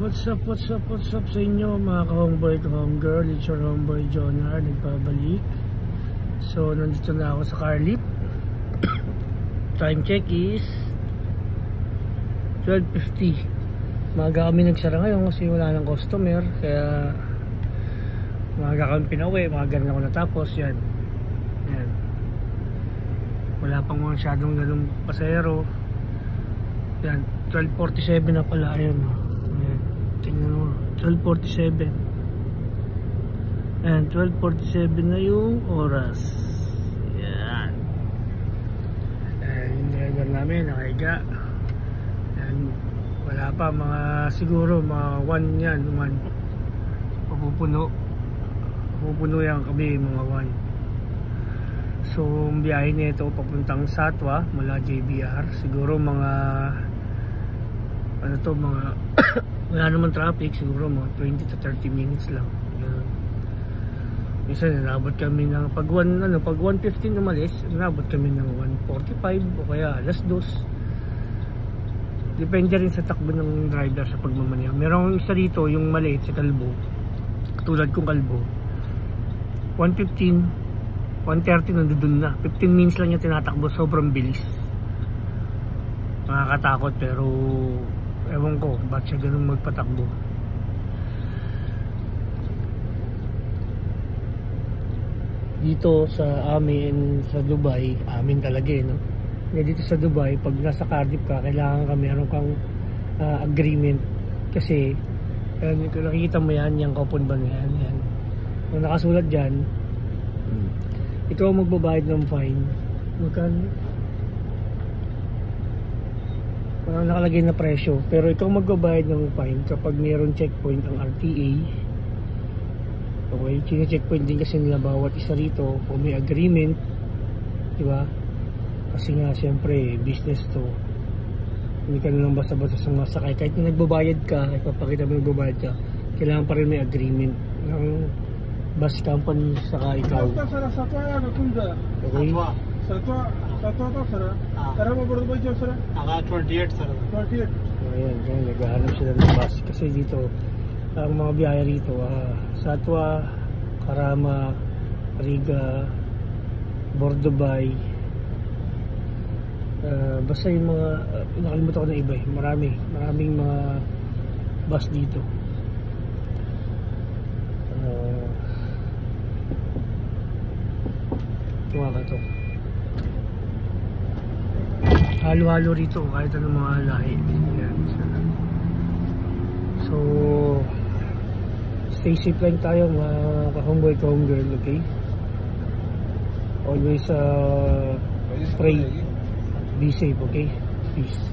What's up sa inyo mga ka-homeboy, ka-homegirl? It's your homeboy Jonar, nagpabalik. So, nandito na ako sa Carlip. Time check is 12:50. Maaga kami nagsara ngayon kasi wala nang customer. Kaya maaga kami pinauwi, maaga na ako natapos. Yan. Wala pang masyadong ganung pasahero. Yan, 12:47 na pala. Ayan. Tingnan mo, 12:47. And 12:47 na yung oras. Yan. And yung driver namin nakahiga. And wala pa, mga siguro mga 1 yan, 1. Pupuno yan kami, mga 1. So ang biyahe nito papuntang Satwa mula JBR, siguro mga mga wala naman traffic, siguro mga 20 to 30 minutes lang. Yan. Minsan nabot kami ng pag 1:15 umalis, nabot kami ng 1:45 o kaya alas 2. Depende rin sa takbo ng driver sa pagmamaneho. Merong isa dito yung maliit sa Kalbo, katulad kong Kalbo, 1:15 1:30 nandun na, 15 minutes lang yung tinatakbo, sobrang bilis. Nakakatakot, pero ewan ko ba't siya ganun magpatakbo. Dito sa amin sa Dubai, amin talaga no? Dito sa Dubai, pag nasa Cardiff ka, kailangan ka meron kang agreement. Kasi kung nakikita mo yan, yung coupon ba na yan. Kung nakasulat dyan, ikaw magbabayad ng fine. Magkano? Parang nakalagay na presyo, pero ikaw magbabayad ng fine kapag mayroon checkpoint ang RTA. Okay, chine-checkpoint din kasi nila bawat isa rito kung may agreement, di ba? Kasi nga siyempre business to, hindi ka nalang basta-basta sumasakay. Kahit na nagbabayad ka, ipapakita mo nagbabayad ka, kailangan pa rin may agreement ng bus company saka ikaw. Okay? Satwa to sir. Karama burdo boy jo sir. Aga 28 sir. 28. Ayan, naghahanap sila ng bus kasi dito ang mga biyahe rito, Satwa, Karama, Riga, Bordobay. Basta yung mga nakalimutan ko na iba, maraming mga bus dito. Tuwa ka to. Halo-halo rito kahit anong mga lahi. Yan. So stay safe lang tayo mga ka-homeboy, ka-homegirl, okay? Always pray, be safe, okay? Peace.